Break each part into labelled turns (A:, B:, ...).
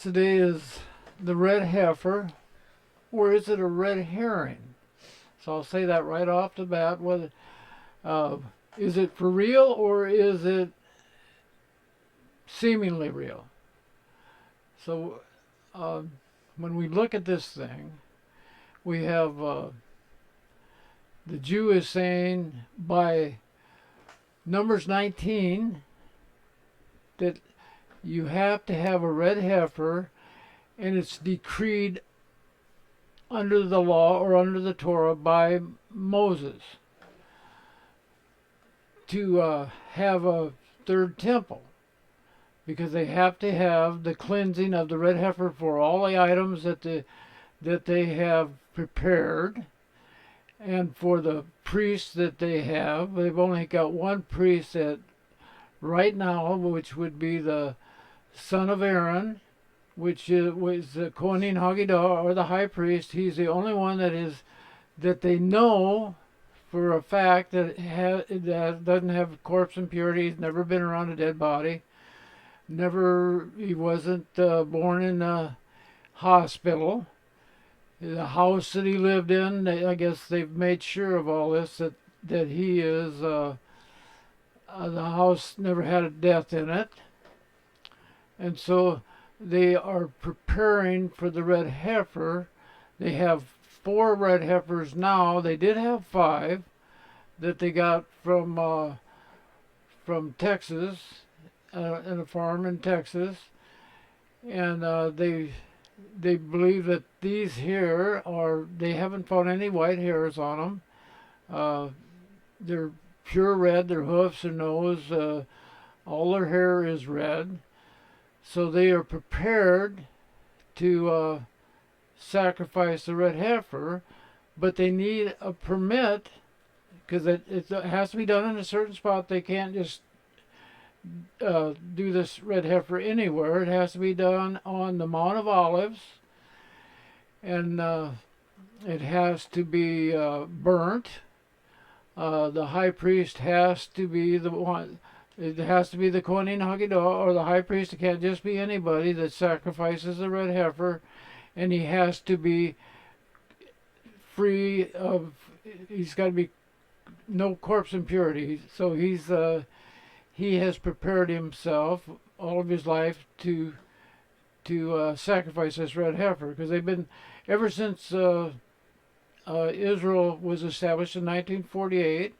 A: Today is the red heifer, or is it a red herring? So I'll say that right off the bat. Whether uh, is it for real or is it seemingly real? So uh, when we look at this thing, we have the Jew is saying by Numbers 19 that you have to have a red heifer, and it's decreed under the law or under the Torah by Moses to have a third temple, because they have to have the cleansing of the red heifer for all the items that they have prepared, and for the priests that they have. They've only got one priest that right now, which would be the son of Aaron, which was the Kohen Haggadah, or the high priest. He's the only one that they know for a fact that doesn't have corpse impurity. He's never been around a dead body. He wasn't born in a hospital. The house that he lived in, I guess they've made sure of all this, that he is, the house never had a death in it. And so they are preparing for the red heifer. They have 4 red heifers now. They did have 5 that they got from Texas, in a farm in Texas, and they believe that these here they haven't found any white hairs on them. They're pure red. Their hoofs, their nose, all their hair is red. So they are prepared to sacrifice the red heifer, but they need a permit, because it has to be done in a certain spot. They can't just do this red heifer anywhere. It has to be done on the Mount of Olives, and it has to be burnt. The high priest has to be the one. It has to be the Kohen Haggadah, or the high priest. It can't just be anybody that sacrifices the red heifer, and he has to be free of. He's got to be no corpse impurity. So he has prepared himself all of his life to sacrifice this red heifer, because they've been ever since Israel was established in 1948.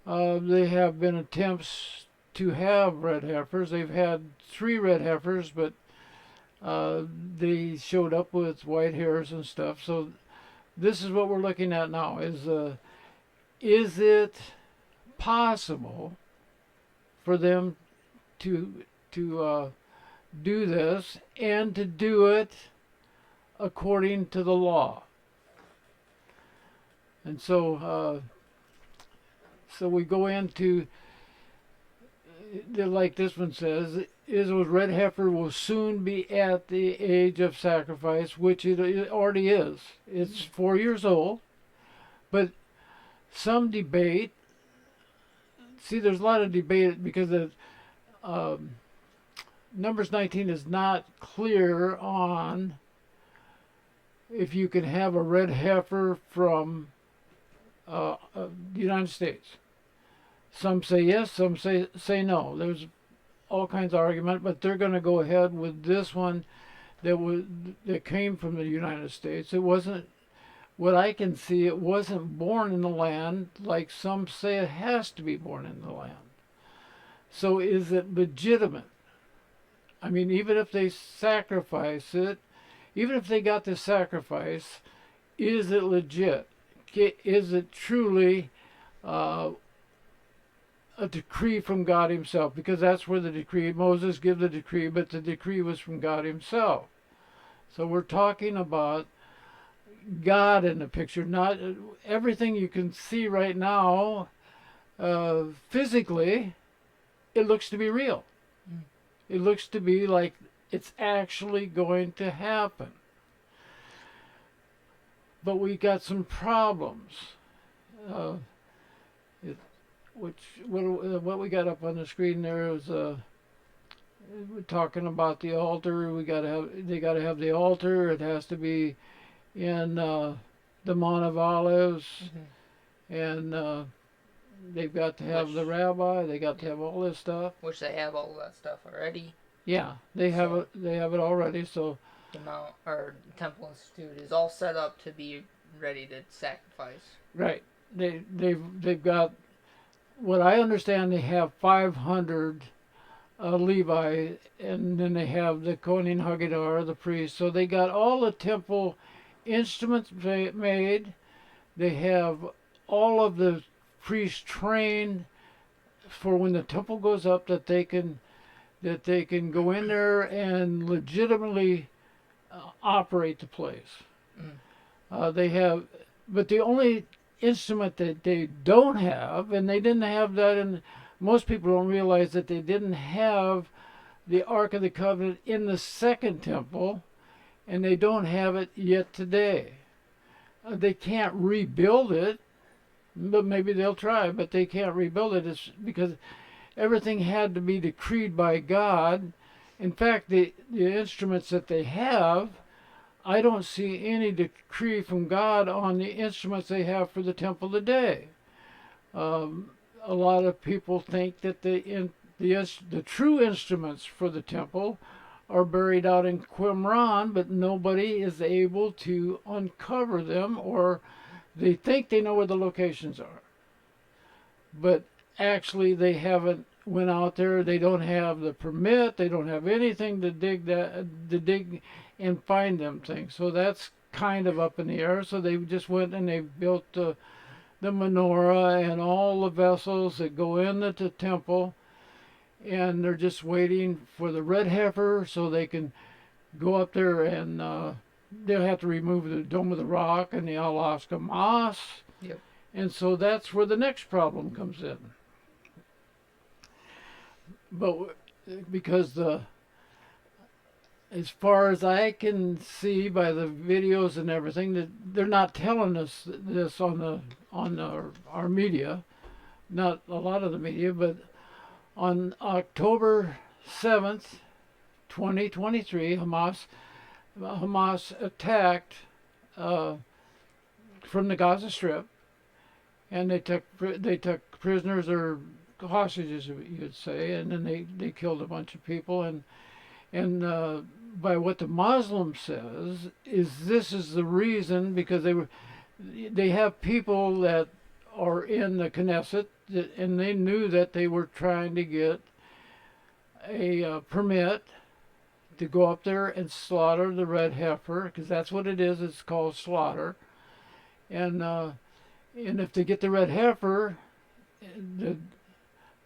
A: They have been attempts to have red heifers. They've had 3 red heifers, but they showed up with white hairs and stuff. So this is what we're looking at now: is it possible for them to do this, and to do it according to the law? And so we go into, like this one says, Israel's red heifer will soon be at the age of sacrifice, which it already is. It's 4 years old, but some debate. See, there's a lot of debate, because Numbers 19 is not clear on if you can have a red heifer from the United States. Some say yes, some say no. There's all kinds of argument, but they're going to go ahead with this one that came from the United States. It wasn't, what I can see, it wasn't born in the land like some say it has to be born in the land. So is it legitimate? I mean, even if they sacrifice it, even if they got the sacrifice, is it legit? Is it truly a decree from God himself? Because that's where the decree, Moses gave the decree, but the decree was from God himself. So we're talking about God in the picture, not everything you can see right now. Physically, it looks to be real. It looks to be like it's actually going to happen. But we got some problems. What we got up on the screen there is we're talking about the altar. They got to have the altar. It has to be in the Mount of Olives, and they've got to have the rabbi. They got to have all this stuff.
B: Which they have all that stuff already.
A: Yeah, they have it. They have it already. So
B: the Temple Institute is all set up to be ready to sacrifice.
A: Right. They've got, what I understand, they have 500 Levi, and then they have the Kohen Hagadar, the priest. So they got all the temple instruments made. They have all of the priests trained for when the temple goes up, that they can go in there and legitimately operate the place. They have, but the only instrument that they don't have, and they didn't have that, and most people don't realize that they didn't have the Ark of the Covenant in the second temple, and they don't have it yet today. They can't rebuild it, but maybe they'll try, but they can't rebuild it. It's because everything had to be decreed by God. In fact, the instruments that they have, I don't see any decree from God on the instruments they have for the temple today. A lot of people think that the true instruments for the temple are buried out in Qumran, but nobody is able to uncover them, or they think they know where the locations are. But actually, they haven't went out there. They don't have the permit. They don't have anything to dig and find them things. So that's kind of up in the air. So they just went and they built the menorah and all the vessels that go into the temple, and they're just waiting for the red heifer so they can go up there, and they'll have to remove the Dome of the Rock and the Alaska Moss.
B: Yep.
A: And so that's where the next problem comes in. But because as far as I can see by the videos and everything, that they're not telling us this on our media, not a lot of the media, but on October 7th, 2023, Hamas attacked from the Gaza Strip, and they took prisoners, or hostages, you'd say, and then they killed a bunch of people, and by what the Muslim says is this is the reason, because they have people that are in the Knesset, and they knew that they were trying to get a permit to go up there and slaughter the red heifer, because that's what it is. It's called slaughter, and if they get the red heifer, the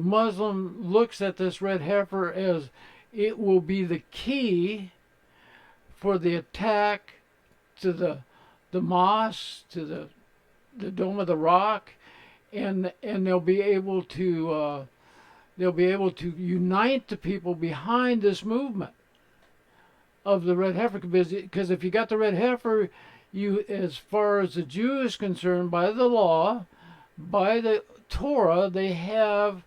A: Muslim looks at this red heifer as it will be the key for the attack to the mosque, to the Dome of the Rock, and they'll be able to unite the people behind this movement of the red heifer. Because if you got the red heifer, you, as far as the Jew is concerned, by the law, by the Torah, they have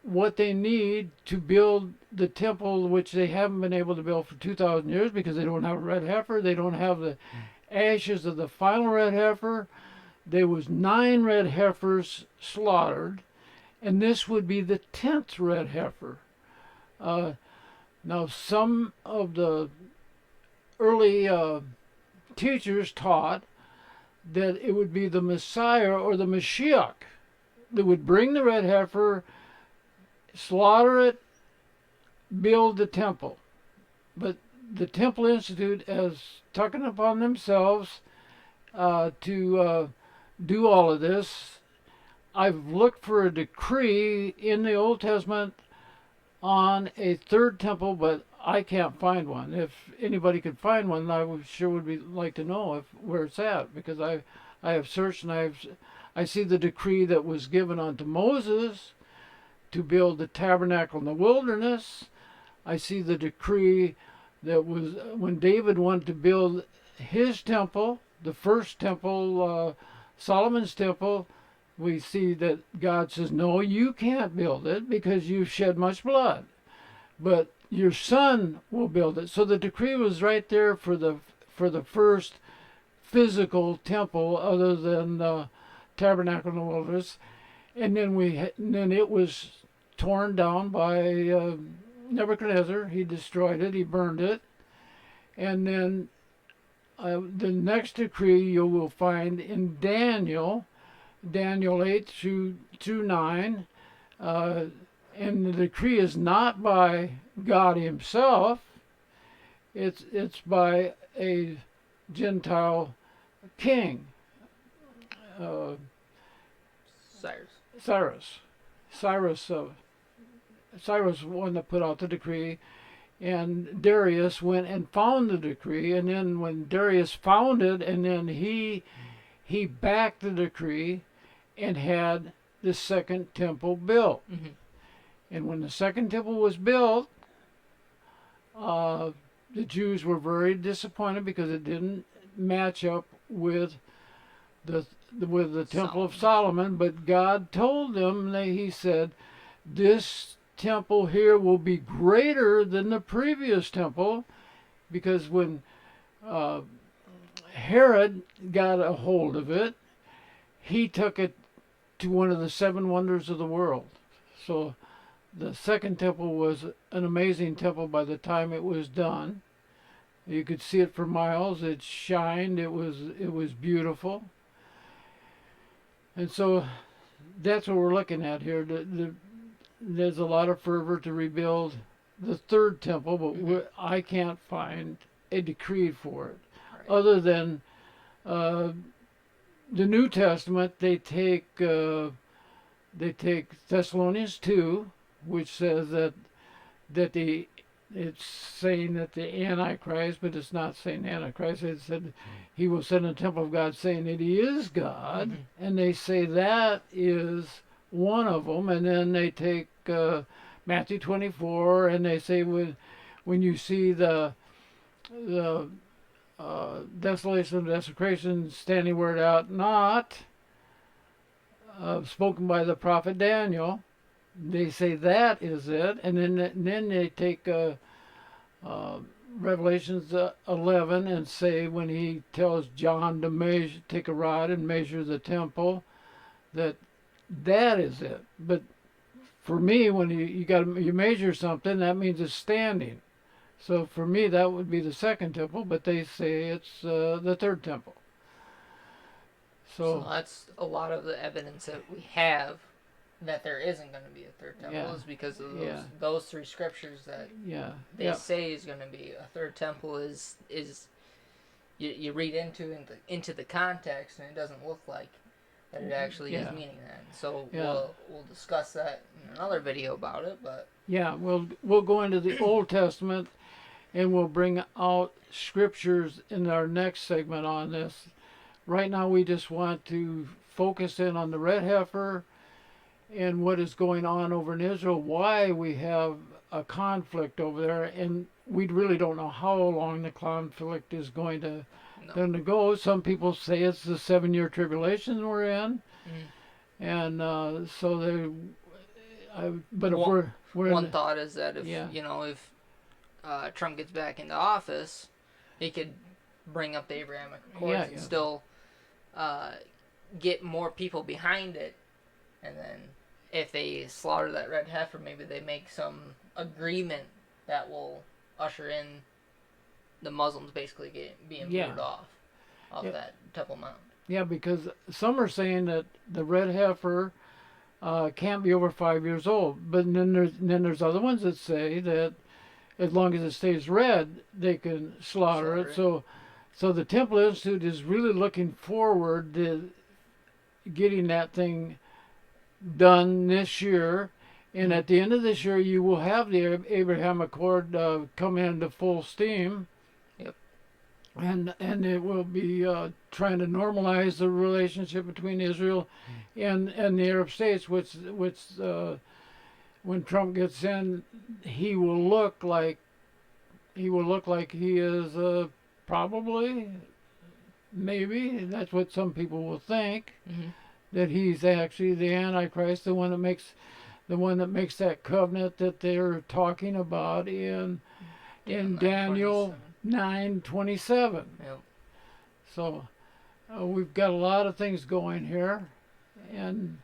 A: what they need to build the temple, which they haven't been able to build for 2,000 years because they don't have a red heifer. They don't have the ashes of the final red heifer. There was 9 red heifers slaughtered, and this would be the 10th red heifer. Now, some of the early teachers taught that it would be the Messiah or the Mashiach that would bring the red heifer, slaughter it, build the temple. But the Temple Institute has taken upon themselves to do all of this. I've looked for a decree in the Old Testament on a third temple, but I can't find one. If anybody could find one, I sure would like to know where it's at, because I have searched, and I see the decree that was given unto Moses to build the tabernacle in the wilderness. I see the decree that was when David wanted to build his temple, the first temple, Solomon's temple. We see that God says, no, you can't build it because you've shed much blood. But your son will build it. So the decree was right there for the first physical temple, other than the tabernacle in the wilderness, and then it was torn down by Nebuchadnezzar. He destroyed it. He burned it, and then the next decree you will find in Daniel 8 through 9. And the decree is not by God himself. It's by a Gentile king, uh,
B: Cyrus.
A: Cyrus was the one that put out the decree, and Darius went and found the decree, and then when Darius found it, and then he backed the decree and had the second temple built.
B: Mm-hmm.
A: And when the second temple was built, the Jews were very disappointed because it didn't match up with the Temple of Solomon. But God told them, he said, this temple here will be greater than the previous temple, because when Herod got a hold of it, he took it to one of the 7 wonders of the world. So the second temple was an amazing temple by the time it was done. You could see it for miles. It shined. It was beautiful. And so that's what we're looking at here. There's a lot of fervor to rebuild the third temple, but I can't find a decree for it.
B: Right.
A: Other than the New Testament, they take Thessalonians 2, which says that it's saying that the Antichrist, but it's not saying Antichrist. It said he will send a temple of God, saying that he is God, and they say that is one of them. And then they take Matthew 24, and they say when you see the desolation and desecration standing where it ought not, spoken by the prophet Daniel, they say that is it. And then they take Revelations 11 and say, when he tells John to take a rod and measure the temple, that is it. But for me, when you measure something, that means it's standing. So for me, that would be the second temple, but they say it's the third temple.
B: So that's a lot of the evidence that we have that there isn't going to be a third temple, is because of those 3 scriptures that they say is going to be a third temple. Is you read into the context, and it doesn't look like that it actually is meaning that. So we'll discuss that in another video about it. But
A: we'll go into the Old Testament, and we'll bring out scriptures in our next segment on this. Right now, we just want to focus in on the Red Heifer and what is going on over in Israel, why we have a conflict over there, and we really don't know how long the conflict is going to go. Some people say it's the 7-year tribulation we're in, and but if we're
B: one thought is that if Trump gets back into office, he could bring up the Abrahamic Accords and still get more people behind it, and then if they slaughter that red heifer, maybe they make some agreement that will usher in the Muslims basically being booted off that Temple Mount.
A: Yeah, because some are saying that the red heifer can't be over 5 years old, but then there's other ones that say that as long as it stays red, they can slaughter it. So the Temple Institute is really looking forward to getting that thing done this year, and at the end of this year, you will have the Abraham Accord come into full steam.
B: Yep.
A: And it will be trying to normalize the relationship between Israel and the Arab states, which when Trump gets in, he will look like he is probably, maybe, that's what some people will think, that he's actually the Antichrist, the one that makes the one that makes that covenant that they're talking about in Daniel 9:27.
B: Yep.
A: So we've got a lot of things going here, and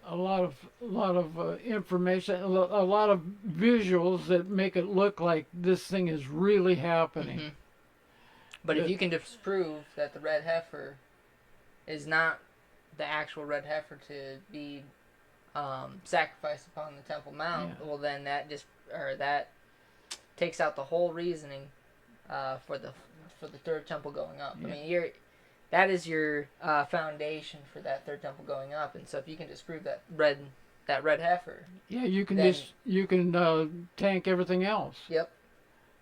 A: a lot of information, a lot of visuals that make it look like this thing is really happening.
B: Mm-hmm. But if you can disprove that the red heifer is not the actual red heifer to be sacrificed upon the Temple Mount, well then that takes out the whole reasoning for the third temple going up. I mean, that is your foundation for that third temple going up, and so if you can disprove that red heifer,
A: you can tank everything else.
B: Yep.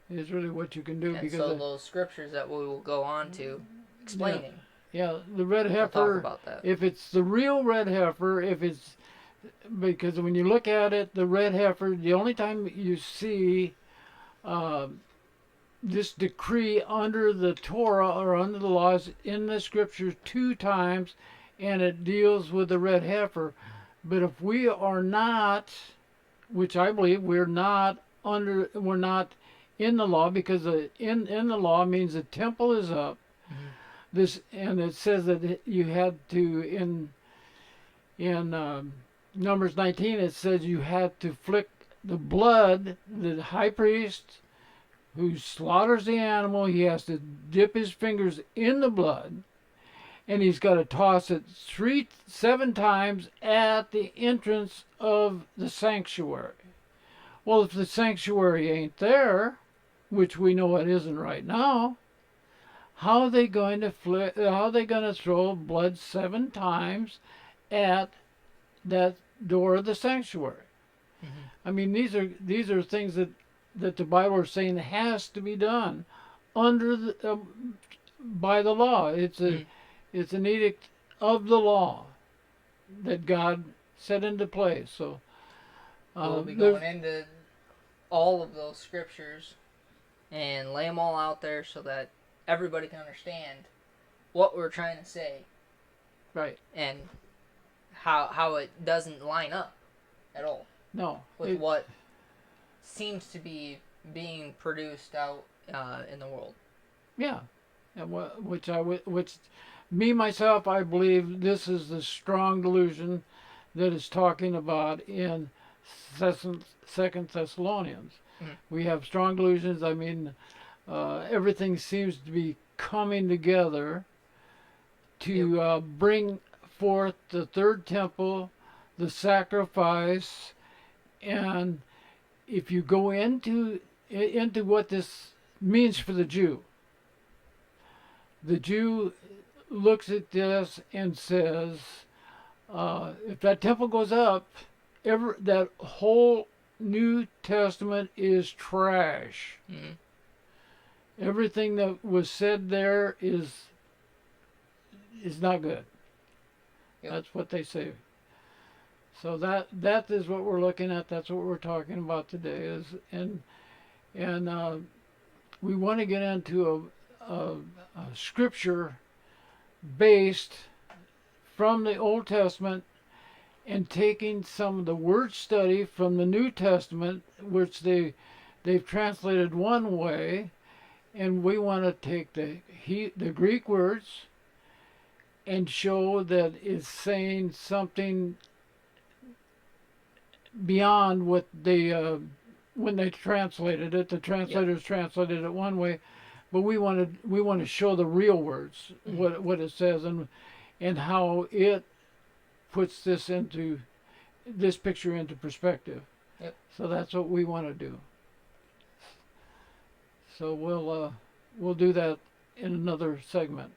A: Is really what you can do.
B: And
A: because
B: so those scriptures that we will go on to explaining.
A: Yeah, the red heifer.
B: We'll talk about that.
A: If it's the real red heifer, because when you look at it, the red heifer, the only time you see this decree under the Torah or under the laws in the scriptures 2 times, and it deals with the red heifer. But if we are not, which I believe we're not in the law, because in the law means the temple is up. Mm-hmm. And it says that you had to in Numbers 19 it says you had to flick the blood. The high priest who slaughters the animal, he has to dip his fingers in the blood, and he's got to toss it 7 times at the entrance of the sanctuary. Well, if the sanctuary ain't there, which we know it isn't right now, how are they going to throw blood 7 times at that door of the sanctuary? Mm-hmm. I mean, these are things that the Bible is saying has to be done under by the law. It's an edict of the law that God set into place. So
B: we'll be going into all of those scriptures and lay them all out there so that everybody can understand what we're trying to say,
A: right?
B: And how it doesn't line up at all.
A: No,
B: with what seems to be being produced out in the world.
A: Yeah, and which me myself, I believe this is the strong delusion that is talking about in Second Thessalonians. Mm-hmm. We have strong delusions. I mean, everything seems to be coming together to bring forth the third temple, the sacrifice, and if you go into what this means for the Jew looks at this and says, if that temple goes up, that whole New Testament is trash. Mm-hmm. Everything that was said there is not good. Yep. That's what they say. So that is what we're looking at. That's what we're talking about today. And we want to get into a scripture based from the Old Testament and taking some of the word study from the New Testament, which they've translated one way, and we want to take the Greek words and show that it's saying something beyond what they when they translated it. The translators translated it one way, but we want to show the real words, mm-hmm. what it says, and how it puts this picture into perspective. Yep. So that's what we want to do. So we'll do that in another segment.